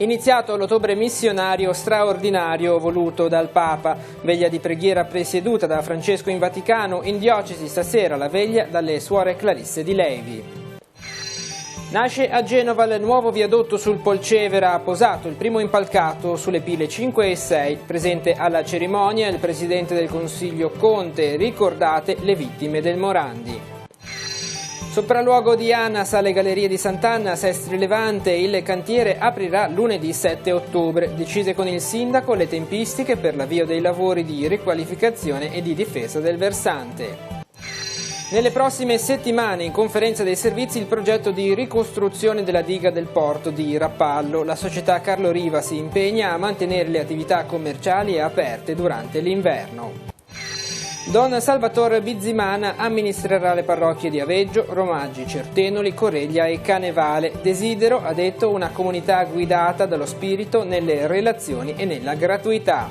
Iniziato l'ottobre missionario straordinario voluto dal Papa, veglia di preghiera presieduta da Francesco in Vaticano, in diocesi stasera la veglia dalle suore Clarisse di Levi. Nasce a Genova il nuovo viadotto sul Polcevera, posato il primo impalcato sulle pile 5 e 6, presente alla cerimonia il Presidente del Consiglio Conte, ricordate le vittime del Morandi. Sopralluogo di ANAS alle Gallerie di Sant'Anna, Sestri Levante, il cantiere aprirà lunedì 7 ottobre. Decise con il sindaco le tempistiche per l'avvio dei lavori di riqualificazione e di difesa del versante. Nelle prossime settimane in conferenza dei servizi il progetto di ricostruzione della diga del porto di Rapallo. La società Carlo Riva si impegna a mantenere le attività commerciali aperte durante l'inverno. Don Salvatore Bizzimana amministrerà le parrocchie di Aveggio, Romaggi, Certenoli, Correglia e Canevale. Desidero, ha detto, una comunità guidata dallo spirito nelle relazioni e nella gratuità.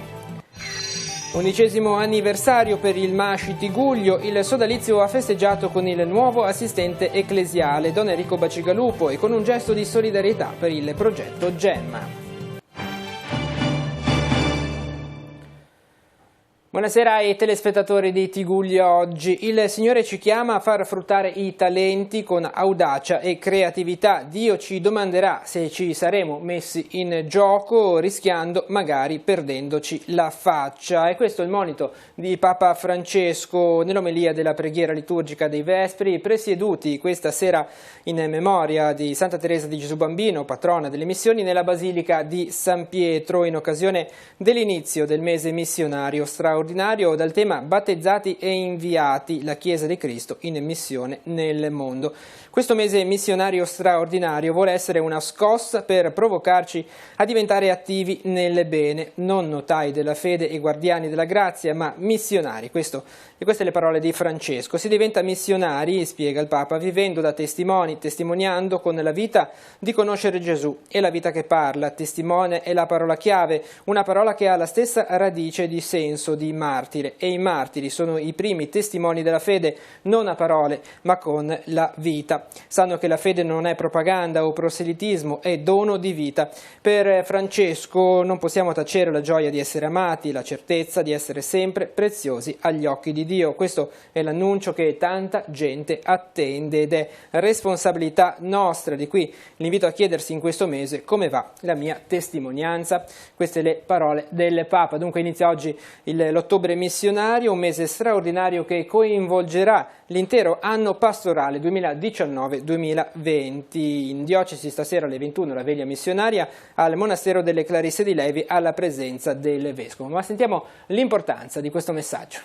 11° anniversario per il Masci Tiguglio, il sodalizio ha festeggiato con il nuovo assistente ecclesiale Don Enrico Bacigalupo e con un gesto di solidarietà per il progetto Gemma. Buonasera ai telespettatori di Tiguglio Oggi. Il Signore ci chiama a far fruttare i talenti con audacia e creatività. Dio ci domanderà se ci saremo messi in gioco, rischiando, magari perdendoci la faccia. E questo è il monito di Papa Francesco nell'omelia della preghiera liturgica dei Vespri, presieduti questa sera in memoria di Santa Teresa di Gesù Bambino, patrona delle missioni, nella Basilica di San Pietro, in occasione dell'inizio del mese missionario straordinario dal tema Battezzati e inviati, la Chiesa di Cristo in missione nel mondo. Questo mese missionario straordinario vuole essere una scossa per provocarci a diventare attivi nel bene, non notai della fede e guardiani della grazia, ma missionari. Queste le parole di Francesco. Si diventa missionari, spiega il Papa, vivendo da testimoni, testimoniando con la vita di conoscere Gesù. E la vita che parla, testimone è la parola chiave, una parola che ha la stessa radice di senso di martire. E i martiri sono i primi testimoni della fede, non a parole, ma con la vita. Sanno che la fede non è propaganda o proselitismo, è dono di vita. Per Francesco non possiamo tacere la gioia di essere amati, la certezza di essere sempre preziosi agli occhi di Dio. Questo è l'annuncio che tanta gente attende ed è responsabilità nostra. Di qui l'invito a chiedersi in questo mese come va la mia testimonianza. Queste le parole del Papa. Dunque inizia oggi l'ottobre missionario, un mese straordinario che coinvolgerà l'intero anno pastorale 2019-2020. In diocesi stasera alle 21 la veglia missionaria al monastero delle Clarisse di Levi alla presenza del Vescovo. Ma sentiamo l'importanza di questo messaggio.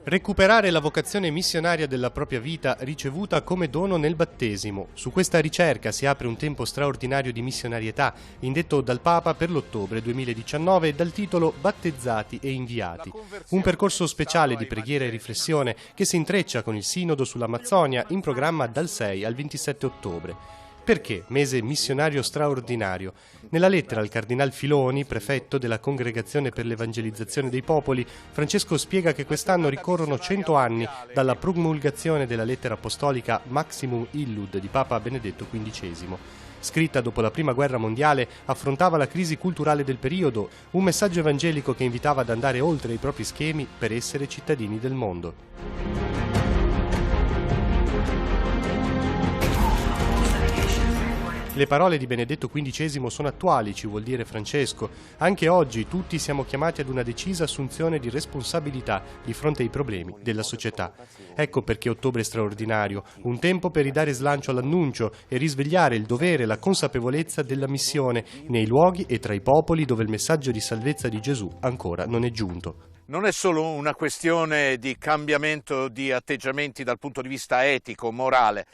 Recuperare la vocazione missionaria della propria vita ricevuta come dono nel battesimo. Su questa ricerca si apre un tempo straordinario di missionarietà, indetto dal Papa per l'ottobre 2019 dal titolo Battezzati e inviati. Un percorso speciale di preghiera e riflessione che si intreccia con il Sinodo sull'Amazzonia in programma dal 6 al 27 ottobre. Perché mese missionario straordinario? Nella lettera al Cardinal Filoni, prefetto della Congregazione per l'Evangelizzazione dei Popoli, Francesco spiega che quest'anno ricorrono 100 anni dalla promulgazione della lettera apostolica Maximum Illud di Papa Benedetto XV. Scritta dopo la Prima Guerra Mondiale, affrontava la crisi culturale del periodo, un messaggio evangelico che invitava ad andare oltre i propri schemi per essere cittadini del mondo. Le parole di Benedetto XV sono attuali, ci vuol dire Francesco. Anche oggi tutti siamo chiamati ad una decisa assunzione di responsabilità di fronte ai problemi della società. Ecco perché ottobre è straordinario, un tempo per ridare slancio all'annuncio e risvegliare il dovere e la consapevolezza della missione nei luoghi e tra i popoli dove il messaggio di salvezza di Gesù ancora non è giunto. Non è solo una questione di cambiamento di atteggiamenti dal punto di vista etico, morale,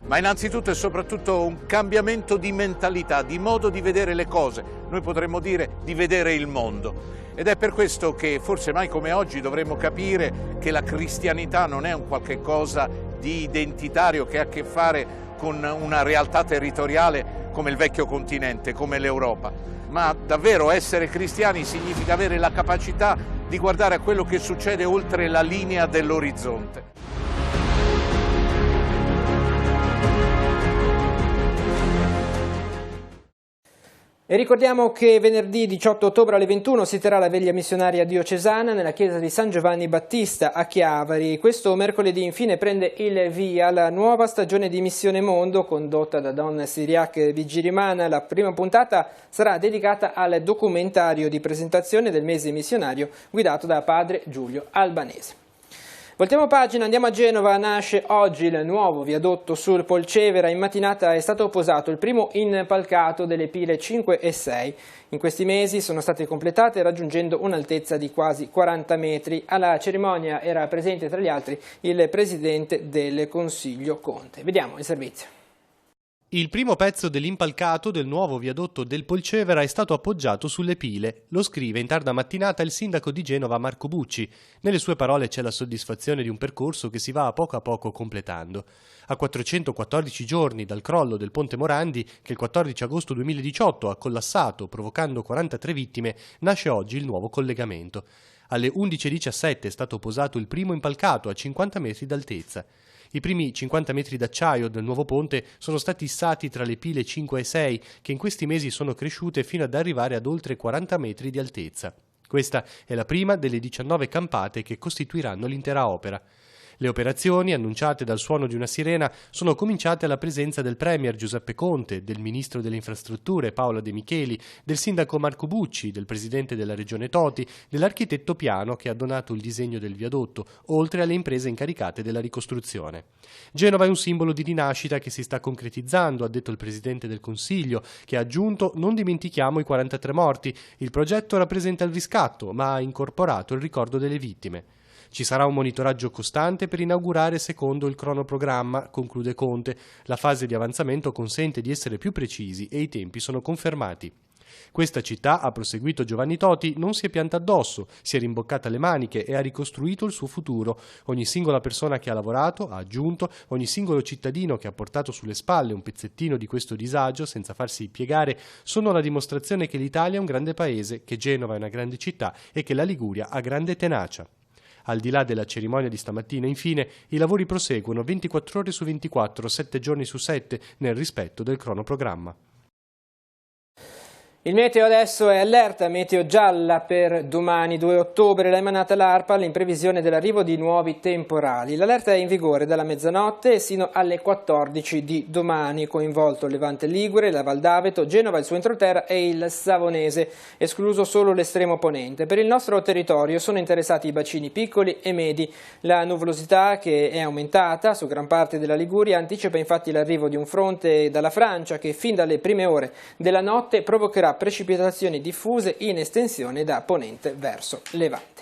ma innanzitutto e soprattutto un cambiamento di mentalità, di modo di vedere le cose, noi potremmo dire di vedere il mondo. Ed è per questo che forse mai come oggi dovremmo capire che la cristianità non è un qualche cosa di identitario che ha a che fare con una realtà territoriale come il vecchio continente, come l'Europa. Ma davvero essere cristiani significa avere la capacità di guardare a quello che succede oltre la linea dell'orizzonte. E ricordiamo che venerdì 18 ottobre alle 21 si terrà la veglia missionaria diocesana nella chiesa di San Giovanni Battista a Chiavari. Questo mercoledì infine prende il via la nuova stagione di Missione Mondo condotta da Don Siriac Vigirimana. La prima puntata sarà dedicata al documentario di presentazione del mese missionario guidato da padre Giulio Albanese. Voltiamo pagina, andiamo a Genova, nasce oggi il nuovo viadotto sul Polcevera. In mattinata è stato posato il primo impalcato delle pile 5 e 6. In questi mesi sono state completate raggiungendo un'altezza di quasi 40 metri. Alla cerimonia era presente tra gli altri il presidente del Consiglio Conte. Vediamo il servizio. Il primo pezzo dell'impalcato del nuovo viadotto del Polcevera è stato appoggiato sulle pile. Lo scrive in tarda mattinata il sindaco di Genova Marco Bucci. Nelle sue parole c'è la soddisfazione di un percorso che si va a poco completando. A 414 giorni dal crollo del Ponte Morandi, che il 14 agosto 2018 ha collassato provocando 43 vittime, nasce oggi il nuovo collegamento. Alle 11:17 è stato posato il primo impalcato a 50 metri d'altezza. I primi 50 metri d'acciaio del nuovo ponte sono stati issati tra le pile 5 e 6, che in questi mesi sono cresciute fino ad arrivare ad oltre 40 metri di altezza. Questa è la prima delle 19 campate che costituiranno l'intera opera. Le operazioni, annunciate dal suono di una sirena, sono cominciate alla presenza del Premier Giuseppe Conte, del Ministro delle Infrastrutture Paola De Micheli, del Sindaco Marco Bucci, del Presidente della Regione Toti, dell'architetto Piano che ha donato il disegno del viadotto, oltre alle imprese incaricate della ricostruzione. Genova è un simbolo di rinascita che si sta concretizzando, ha detto il Presidente del Consiglio, che ha aggiunto: non dimentichiamo i 43 morti, il progetto rappresenta il riscatto, ma ha incorporato il ricordo delle vittime. Ci sarà un monitoraggio costante per inaugurare secondo il cronoprogramma, conclude Conte. La fase di avanzamento consente di essere più precisi e i tempi sono confermati. Questa città, ha proseguito Giovanni Toti, non si è pianta addosso, si è rimboccata le maniche e ha ricostruito il suo futuro. Ogni singola persona che ha lavorato, ha aggiunto, ogni singolo cittadino che ha portato sulle spalle un pezzettino di questo disagio senza farsi piegare, sono la dimostrazione che l'Italia è un grande paese, che Genova è una grande città e che la Liguria ha grande tenacia. Al di là della cerimonia di stamattina, infine, i lavori proseguono 24 ore su 24, 7 giorni su 7, nel rispetto del cronoprogramma. Il meteo adesso è allerta meteo gialla per domani 2 ottobre, l'ha emanata l'ARPAL in previsione dell'arrivo di nuovi temporali. L'allerta è in vigore dalla mezzanotte sino alle 14 di domani, coinvolto il Levante Ligure, la Val d'Aveto, Genova, il suo entroterra e il Savonese, escluso solo l'estremo ponente. Per il nostro territorio sono interessati i bacini piccoli e medi. La nuvolosità, che è aumentata su gran parte della Liguria, anticipa infatti l'arrivo di un fronte dalla Francia che fin dalle prime ore della notte provocherà precipitazioni diffuse in estensione da ponente verso levante.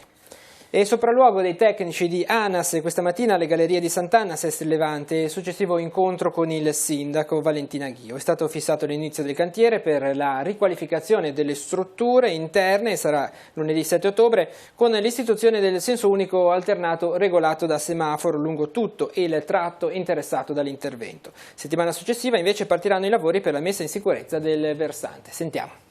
E sopralluogo dei tecnici di ANAS questa mattina alle Gallerie di Sant'Anna, Sestri Levante, successivo incontro con il sindaco Valentina Ghio. È stato fissato l'inizio del cantiere per la riqualificazione delle strutture interne, sarà lunedì 7 ottobre, con l'istituzione del senso unico alternato regolato da semaforo lungo tutto il tratto interessato dall'intervento. Settimana successiva invece partiranno i lavori per la messa in sicurezza del versante. Sentiamo.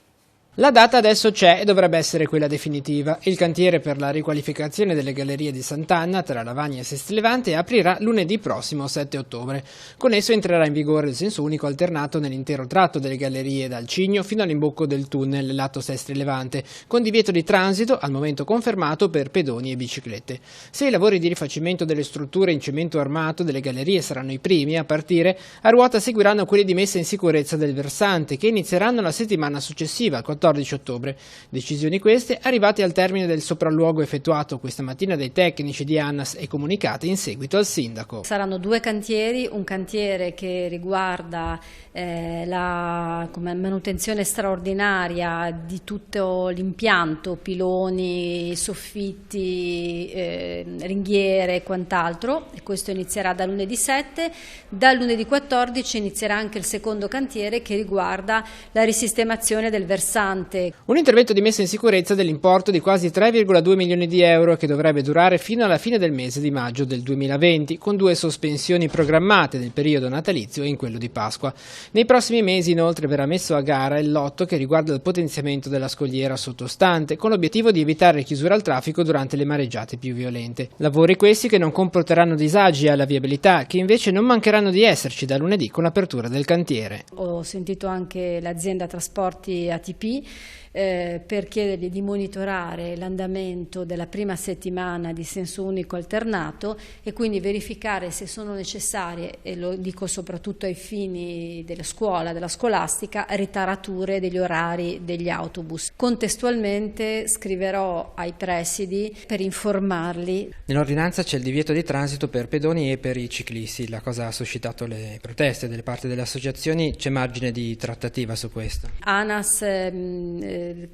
La data adesso c'è e dovrebbe essere quella definitiva. Il cantiere per la riqualificazione delle Gallerie di Sant'Anna tra Lavagna e Sestri Levante aprirà lunedì prossimo 7 ottobre. Con esso entrerà in vigore il senso unico alternato nell'intero tratto delle gallerie dal Cigno fino all'imbocco del tunnel lato Sestri Levante, con divieto di transito al momento confermato per pedoni e biciclette. Se i lavori di rifacimento delle strutture in cemento armato delle gallerie saranno i primi a partire, a ruota seguiranno quelli di messa in sicurezza del versante, che inizieranno la settimana successiva, il 14 ottobre. Decisioni queste arrivate al termine del sopralluogo effettuato questa mattina dai tecnici di ANAS e comunicate in seguito al sindaco. Saranno due cantieri, un cantiere che riguarda la manutenzione straordinaria di tutto l'impianto, piloni, soffitti, ringhiere e quant'altro, e questo inizierà da lunedì 7. Da lunedì 14 inizierà anche il secondo cantiere che riguarda la risistemazione del versante sottostante. Un intervento di messa in sicurezza dell'importo di quasi 3,2 milioni di euro che dovrebbe durare fino alla fine del mese di maggio del 2020, con 2 sospensioni programmate nel periodo natalizio e in quello di Pasqua. Nei prossimi mesi inoltre verrà messo a gara il lotto che riguarda il potenziamento della scogliera sottostante, con l'obiettivo di evitare chiusura al traffico durante le mareggiate più violente. Lavori questi che non comporteranno disagi alla viabilità, che invece non mancheranno di esserci da lunedì con l'apertura del cantiere. Ho sentito anche l'azienda trasporti ATP per chiedergli di monitorare l'andamento della prima settimana di senso unico alternato e quindi verificare se sono necessarie, e lo dico soprattutto ai fini della scuola, della scolastica, ritarature degli orari degli autobus. Contestualmente scriverò ai presidi per informarli. Nell'ordinanza c'è il divieto di transito per pedoni e per i ciclisti. La cosa ha suscitato le proteste delle parte delle associazioni. C'è margine di trattativa su questo? ANAS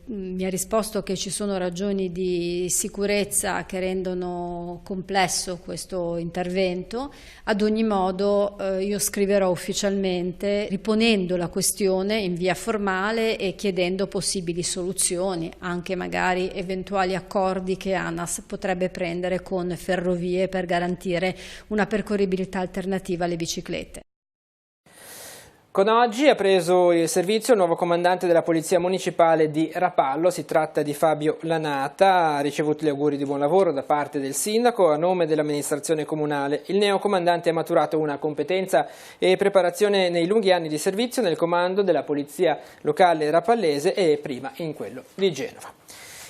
mi ha risposto che ci sono ragioni di sicurezza che rendono complesso questo intervento. Ad ogni modo io scriverò ufficialmente riponendo la questione in via formale e chiedendo possibili soluzioni, anche magari eventuali accordi che ANAS potrebbe prendere con Ferrovie per garantire una percorribilità alternativa alle biciclette. Con oggi ha preso il servizio il nuovo comandante della Polizia Municipale di Rapallo, si tratta di Fabio Lanata, ha ricevuto gli auguri di buon lavoro da parte del sindaco a nome dell'amministrazione comunale. Il neocomandante ha maturato una competenza e preparazione nei lunghi anni di servizio nel comando della Polizia Locale rapallese e prima in quello di Genova.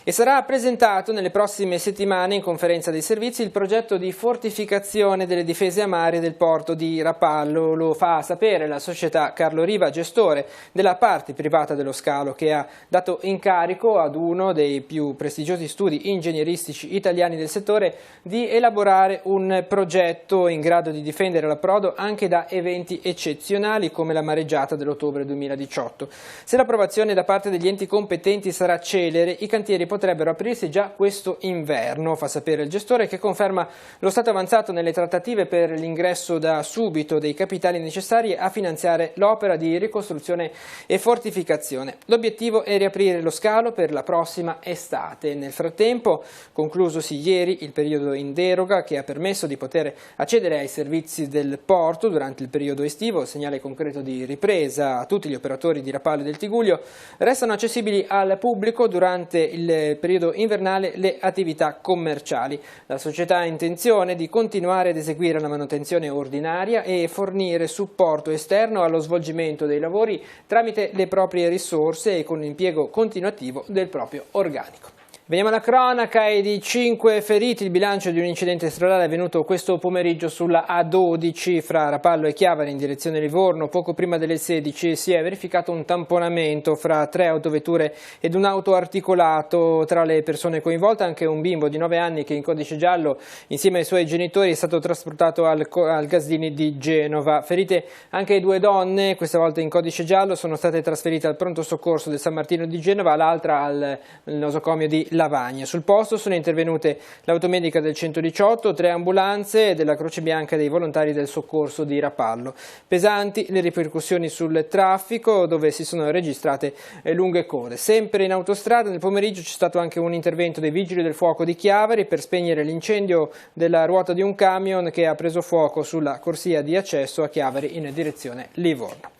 E sarà presentato nelle prossime settimane in conferenza dei servizi il progetto di fortificazione delle difese amarie del porto di Rapallo. Lo fa sapere la società Carlo Riva, gestore della parte privata dello scalo, che ha dato incarico ad uno dei più prestigiosi studi ingegneristici italiani del settore di elaborare un progetto in grado di difendere l'approdo anche da eventi eccezionali come la mareggiata dell'ottobre 2018. Se l'approvazione da parte degli enti competenti sarà celere, i cantieri potrebbero aprirsi già questo inverno, fa sapere il gestore, che conferma lo stato avanzato nelle trattative per l'ingresso da subito dei capitali necessari a finanziare l'opera di ricostruzione e fortificazione. L'obiettivo è riaprire lo scalo per la prossima estate. Nel frattempo, conclusosi ieri il periodo in deroga che ha permesso di poter accedere ai servizi del porto durante il periodo estivo, segnale concreto di ripresa a tutti gli operatori di Rapallo e del Tigullio, restano accessibili al pubblico durante il periodo invernale le attività commerciali. La società ha intenzione di continuare ad eseguire la manutenzione ordinaria e fornire supporto esterno allo svolgimento dei lavori tramite le proprie risorse e con l'impiego continuativo del proprio organico. Veniamo alla cronaca e di 5 feriti, il bilancio di un incidente stradale avvenuto questo pomeriggio sulla A12 fra Rapallo e Chiavari in direzione Livorno. Poco prima delle 16 si è verificato un tamponamento fra 3 autovetture ed un auto articolato. Tra le persone coinvolte anche un bimbo di 9 anni che in codice giallo insieme ai suoi genitori è stato trasportato al Gaslini di Genova. Ferite anche 2 donne, questa volta in codice giallo, sono state trasferite al pronto soccorso del San Martino di Genova, l'altra al nosocomio di Lavagna. Sul posto sono intervenute l'automedica del 118, 3 ambulanze della Croce Bianca e dei volontari del soccorso di Rapallo. Pesanti le ripercussioni sul traffico, dove si sono registrate lunghe code. Sempre in autostrada nel pomeriggio c'è stato anche un intervento dei vigili del fuoco di Chiavari per spegnere l'incendio della ruota di un camion che ha preso fuoco sulla corsia di accesso a Chiavari in direzione Livorno.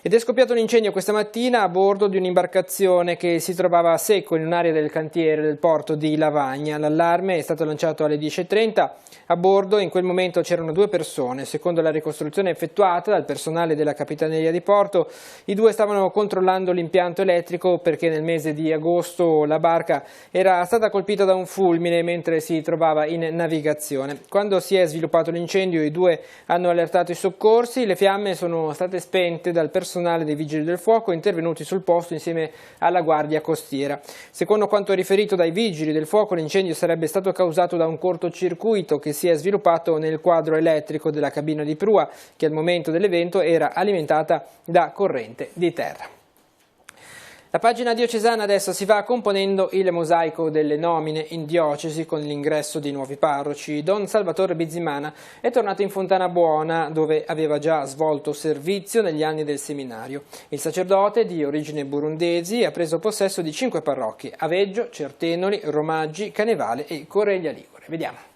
Ed è scoppiato un incendio questa mattina a bordo di un'imbarcazione che si trovava a secco in un'area del cantiere del porto di Lavagna. L'allarme è stato lanciato alle 10:30. A bordo in quel momento c'erano 2 persone. Secondo la ricostruzione effettuata dal personale della Capitaneria di Porto, i 2 stavano controllando l'impianto elettrico perché nel mese di agosto la barca era stata colpita da un fulmine mentre si trovava in navigazione. Quando si è sviluppato l'incendio, i 2 hanno allertato i soccorsi. Le fiamme sono state spente dal personale dei vigili del fuoco intervenuti sul posto insieme alla guardia costiera. Secondo quanto riferito dai vigili del fuoco, l'incendio sarebbe stato causato da un cortocircuito che si è sviluppato nel quadro elettrico della cabina di prua, che al momento dell'evento era alimentata da corrente di terra. La pagina diocesana adesso si va componendo il mosaico delle nomine in diocesi con l'ingresso di nuovi parroci. Don Salvatore Bizimana è tornato in Fontana Buona, dove aveva già svolto servizio negli anni del seminario. Il sacerdote, di origine burundesi, ha preso possesso di 5 parrocchie: Aveggio, Certenoli, Romaggi, Canevale e Coreglia Ligure. Vediamo.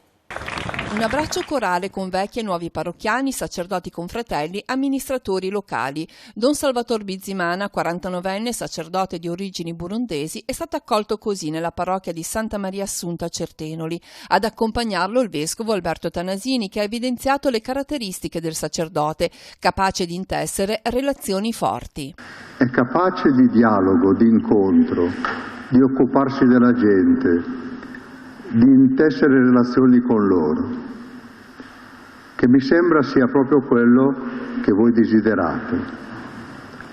Un abbraccio corale con vecchi e nuovi parrocchiani, sacerdoti confratelli, amministratori locali. Don Salvatore Bizimana, 49enne, sacerdote di origini burundesi, è stato accolto così nella parrocchia di Santa Maria Assunta a Certenoli. Ad accompagnarlo il vescovo Alberto Tanasini, che ha evidenziato le caratteristiche del sacerdote, capace di intessere relazioni forti. È capace di dialogo, di incontro, di occuparsi della gente, di intessere relazioni con loro, che mi sembra sia proprio quello che voi desiderate,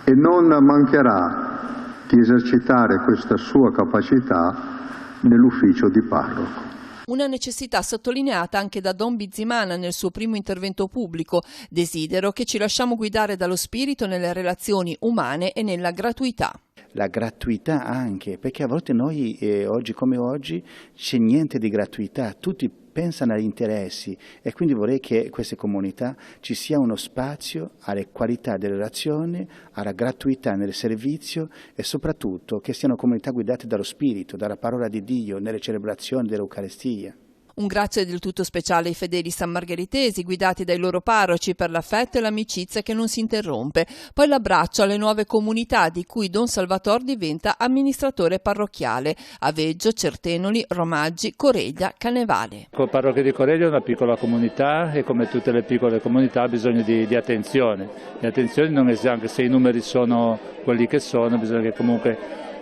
e non mancherà di esercitare questa sua capacità nell'ufficio di parroco. Una necessità sottolineata anche da Don Bizimana nel suo primo intervento pubblico. Desidero che ci lasciamo guidare dallo spirito nelle relazioni umane e nella gratuità. La gratuità anche, perché a volte noi oggi come oggi c'è niente di gratuità, tutti pensano agli interessi, e quindi vorrei che in queste comunità ci sia uno spazio alle qualità delle relazioni, alla gratuità nel servizio, e soprattutto che siano comunità guidate dallo Spirito, dalla parola di Dio, nelle celebrazioni dell'Eucaristia. Un grazie del tutto speciale ai fedeli sammargheritesi, guidati dai loro parroci, per l'affetto e l'amicizia che non si interrompe. Poi l'abbraccio alle nuove comunità di cui Don Salvatore diventa amministratore parrocchiale: Aveggio, Certenoli, Romaggi, Coreglia, Canevale. La parrocchia di Coreglia è una piccola comunità e, come tutte le piccole comunità, ha bisogno di attenzione. E attenzione non è, anche se i numeri sono quelli che sono, bisogna che comunque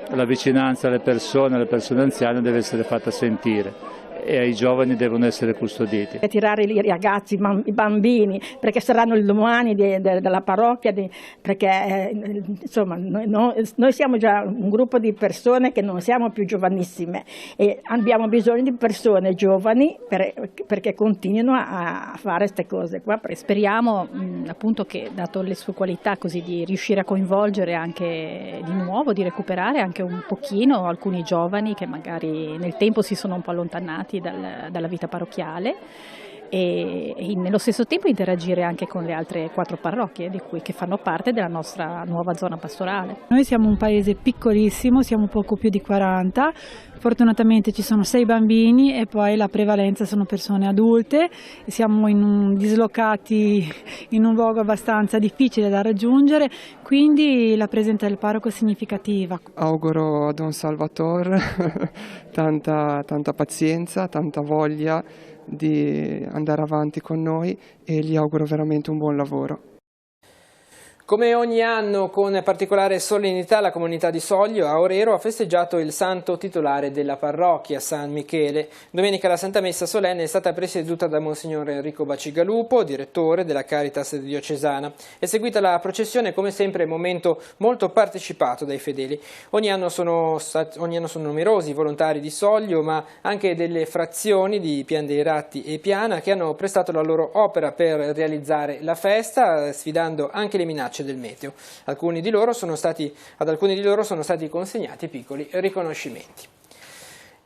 la vicinanza alle persone anziane deve essere fatta sentire, e ai giovani devono essere custoditi. Attirare i ragazzi, i bambini, perché saranno il domani della parrocchia, perché insomma noi siamo già un gruppo di persone che non siamo più giovanissime, e abbiamo bisogno di persone giovani perché continuino a fare queste cose qua. Speriamo appunto che, dato le sue qualità, così di riuscire a coinvolgere anche di nuovo, di recuperare anche un pochino alcuni giovani che magari nel tempo si sono un po' allontanati dalla vita parrocchiale, e nello stesso tempo interagire anche con le altre 4 parrocchie che fanno parte della nostra nuova zona pastorale. Noi siamo un paese piccolissimo, siamo poco più di 40, fortunatamente ci sono 6 bambini e poi la prevalenza sono persone adulte. Siamo dislocati in un luogo abbastanza difficile da raggiungere, quindi la presenza del parroco è significativa. Auguro a Don Salvatore tanta pazienza, tanta voglia di andare avanti con noi, e gli auguro veramente un buon lavoro. Come ogni anno, con particolare solennità, la comunità di Soglio a Orero ha festeggiato il santo titolare della parrocchia, San Michele. Domenica la Santa Messa solenne è stata presieduta da Monsignor Enrico Bacigalupo, direttore della Caritas diocesana. È seguita la processione, come sempre, momento molto partecipato dai fedeli. Ogni anno sono numerosi i volontari di Soglio, ma anche delle frazioni di Pian dei Ratti e Piana, che hanno prestato la loro opera per realizzare la festa, sfidando anche le minacce del meteo. Ad alcuni di loro sono stati consegnati piccoli riconoscimenti.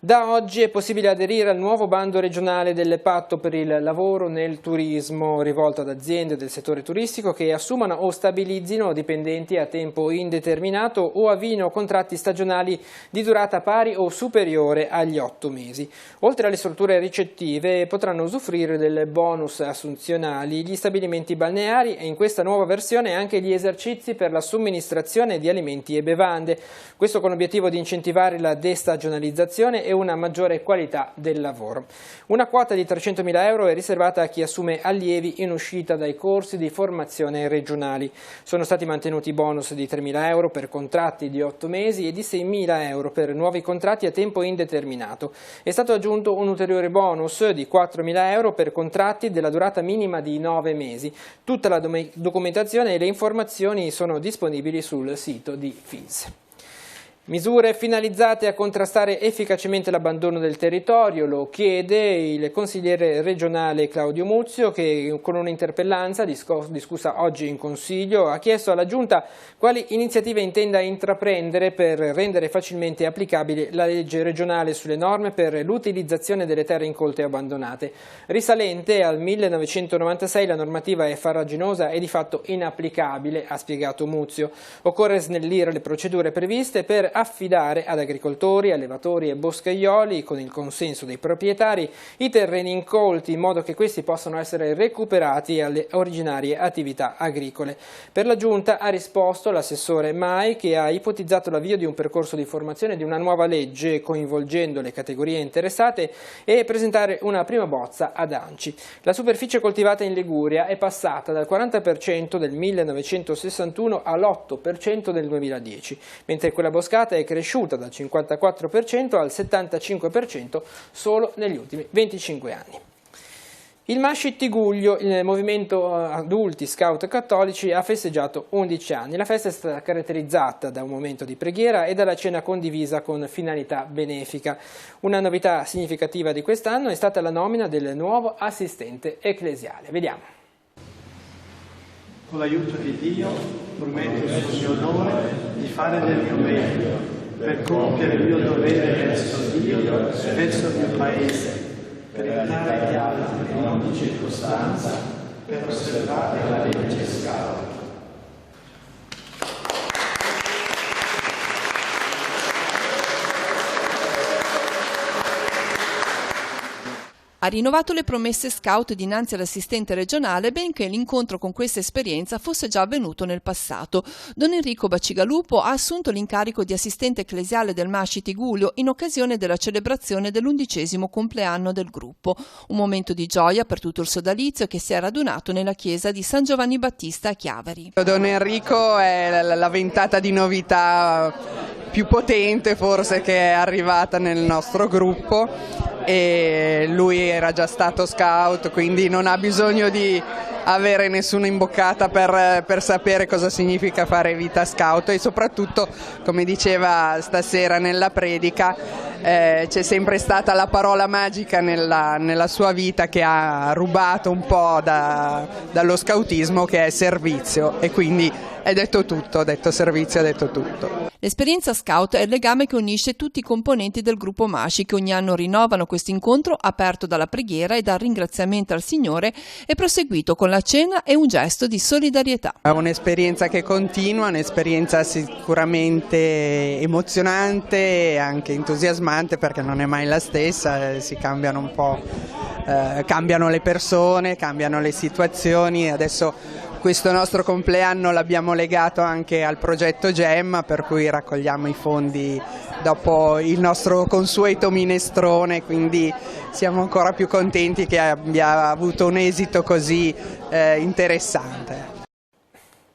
Da oggi è possibile aderire al nuovo bando regionale del Patto per il lavoro nel turismo, rivolto ad aziende del settore turistico che assumano o stabilizzino dipendenti a tempo indeterminato o avviino contratti stagionali di durata pari o superiore agli 8 mesi. Oltre alle strutture ricettive, potranno usufruire del bonus assunzionali gli stabilimenti balneari, e in questa nuova versione anche gli esercizi per la somministrazione di alimenti e bevande. Questo con l'obiettivo di incentivare la destagionalizzazione e una maggiore qualità del lavoro. Una quota di 300.000 euro è riservata a chi assume allievi in uscita dai corsi di formazione regionali. Sono stati mantenuti bonus di 3.000 euro per contratti di 8 mesi e di 6.000 euro per nuovi contratti a tempo indeterminato. È stato aggiunto un ulteriore bonus di 4.000 euro per contratti della durata minima di 9 mesi. Tutta la documentazione e le informazioni sono disponibili sul sito di FIS. Misure finalizzate a contrastare efficacemente l'abbandono del territorio, lo chiede il consigliere regionale Claudio Muzio, che con un'interpellanza discussa oggi in Consiglio ha chiesto alla Giunta quali iniziative intenda intraprendere per rendere facilmente applicabile la legge regionale sulle norme per l'utilizzazione delle terre incolte e abbandonate. Risalente al 1996 la normativa è farraginosa e di fatto inapplicabile, ha spiegato Muzio. Occorre snellire le procedure previste per affidare ad agricoltori, allevatori e boscaioli, con il consenso dei proprietari, i terreni incolti in modo che questi possano essere recuperati alle originarie attività agricole. Per la Giunta ha risposto l'assessore Mai, che ha ipotizzato l'avvio di un percorso di formazione di una nuova legge coinvolgendo le categorie interessate e presentare una prima bozza ad ANCI. La superficie coltivata in Liguria è passata dal 40% del 1961 all'8% del 2010, mentre quella boscata è cresciuta dal 54% al 75% solo negli ultimi 25 anni. Il Masci Tiguglio, il movimento adulti scout cattolici, ha festeggiato 11 anni. La festa è stata caratterizzata da un momento di preghiera e dalla cena condivisa con finalità benefica. Una novità significativa di quest'anno è stata la nomina del nuovo assistente ecclesiale. Vediamo. Con l'aiuto di Dio prometto sul mio onore di fare del mio meglio per compiere il mio dovere verso Dio e verso il mio paese, per aiutare gli altri in ogni circostanza, per osservare la legge scout. Ha rinnovato le promesse scout dinanzi all'assistente regionale, benché l'incontro con questa esperienza fosse già avvenuto nel passato. Don Enrico Bacigalupo ha assunto l'incarico di assistente ecclesiale del Masci Tiguglio in occasione della celebrazione dell'11° compleanno del gruppo. Un momento di gioia per tutto il sodalizio che si è radunato nella chiesa di San Giovanni Battista a Chiavari. Don Enrico è la ventata di novità più potente forse che è arrivata nel nostro gruppo, e lui era già stato scout, quindi non ha bisogno di avere nessuna imboccata per sapere cosa significa fare vita scout, e soprattutto, come diceva stasera nella predica, c'è sempre stata la parola magica nella sua vita che ha rubato un po' dallo scoutismo, che è servizio, e quindi è detto tutto, ha detto servizio, ha detto tutto. L'esperienza scout è il legame che unisce tutti i componenti del gruppo Masci, che ogni anno rinnovano questo incontro aperto dalla preghiera e dal ringraziamento al Signore e proseguito con la cena e un gesto di solidarietà. È un'esperienza che continua, un'esperienza sicuramente emozionante e anche entusiasmante, perché non è mai la stessa, si cambiano un po', cambiano le persone, cambiano le situazioni. Adesso questo nostro compleanno l'abbiamo legato anche al progetto Gemma, per cui raccogliamo i fondi dopo il nostro consueto minestrone, quindi siamo ancora più contenti che abbia avuto un esito così interessante.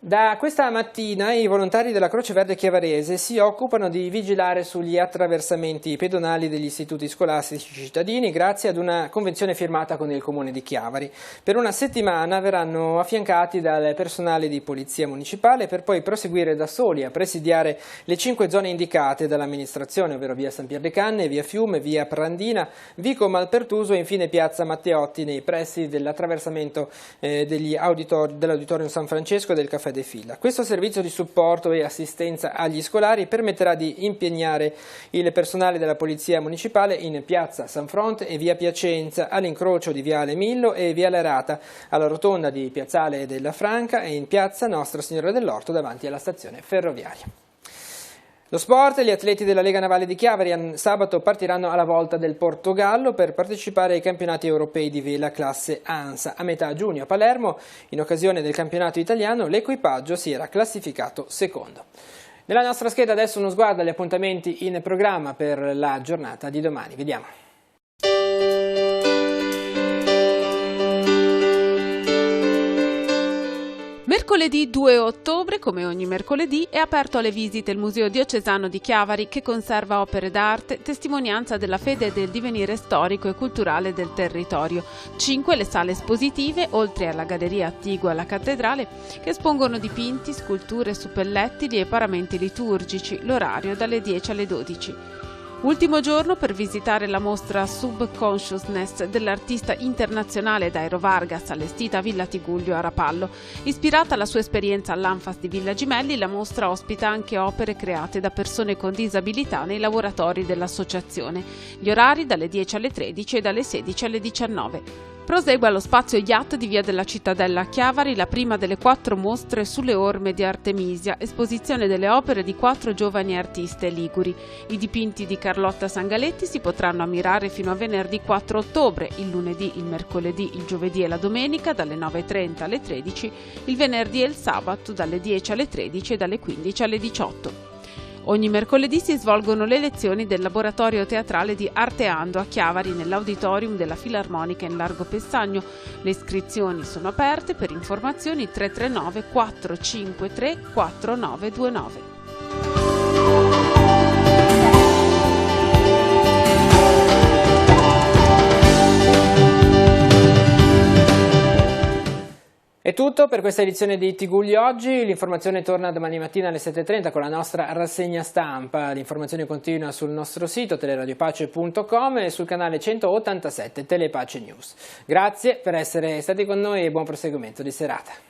Da questa mattina i volontari della Croce Verde Chiavarese si occupano di vigilare sugli attraversamenti pedonali degli istituti scolastici cittadini grazie ad una convenzione firmata con il Comune di Chiavari. Per una settimana verranno affiancati dal personale di Polizia Municipale per poi proseguire da soli a presidiare le 5 zone indicate dall'amministrazione, ovvero via San Pier de Canne, via Fiume, via Prandina, Vico Malpertuso e infine piazza Matteotti, nei pressi dell'attraversamento dell'Auditorium San Francesco e del Caffè De Fila. Questo servizio di supporto e assistenza agli scolari permetterà di impegnare il personale della Polizia Municipale in piazza San Fronte e via Piacenza, all'incrocio di viale Millo e viale Rata, alla rotonda di piazzale della Franca e in piazza Nostra Signora dell'Orto davanti alla stazione ferroviaria. Lo sport, gli atleti della Lega Navale di Chiavari sabato partiranno alla volta del Portogallo per partecipare ai campionati europei di vela classe ANSA. A metà giugno a Palermo, in occasione del campionato italiano, l'equipaggio si era classificato secondo. Nella nostra scheda adesso uno sguardo agli appuntamenti in programma per la giornata di domani. Vediamo. Mercoledì 2 ottobre, come ogni mercoledì, è aperto alle visite il Museo Diocesano di Chiavari, che conserva opere d'arte, testimonianza della fede e del divenire storico e culturale del territorio. 5 le sale espositive, oltre alla galleria attigua alla cattedrale, che espongono dipinti, sculture, suppellettili e paramenti liturgici, l'orario dalle 10 alle 12. Ultimo giorno per visitare la mostra Subconsciousness dell'artista internazionale Dairo Vargas, allestita a Villa Tigullio a Rapallo. Ispirata alla sua esperienza all'Anfas di Villa Gimelli, la mostra ospita anche opere create da persone con disabilità nei lavoratori dell'associazione. Gli orari dalle 10 alle 13 e dalle 16 alle 19. Prosegue allo spazio Yacht di Via della Cittadella a Chiavari la prima delle 4 mostre sulle orme di Artemisia, esposizione delle opere di 4 giovani artiste liguri. I dipinti di Carlotta Sangaletti si potranno ammirare fino a venerdì 4 ottobre, il lunedì, il mercoledì, il giovedì e la domenica dalle 9:30 alle 13, il venerdì e il sabato dalle 10 alle 13 e dalle 15 alle 18. Ogni mercoledì si svolgono le lezioni del laboratorio teatrale di Arteando a Chiavari nell'auditorium della Filarmonica in Largo Pessagno. Le iscrizioni sono aperte. Per informazioni 339 453 4929. È tutto per questa edizione di Tigullio Oggi. L'informazione torna domani mattina alle 7:30 con la nostra rassegna stampa. L'informazione continua sul nostro sito teleradiopace.com e sul canale 187 Telepace News. Grazie per essere stati con noi e buon proseguimento di serata.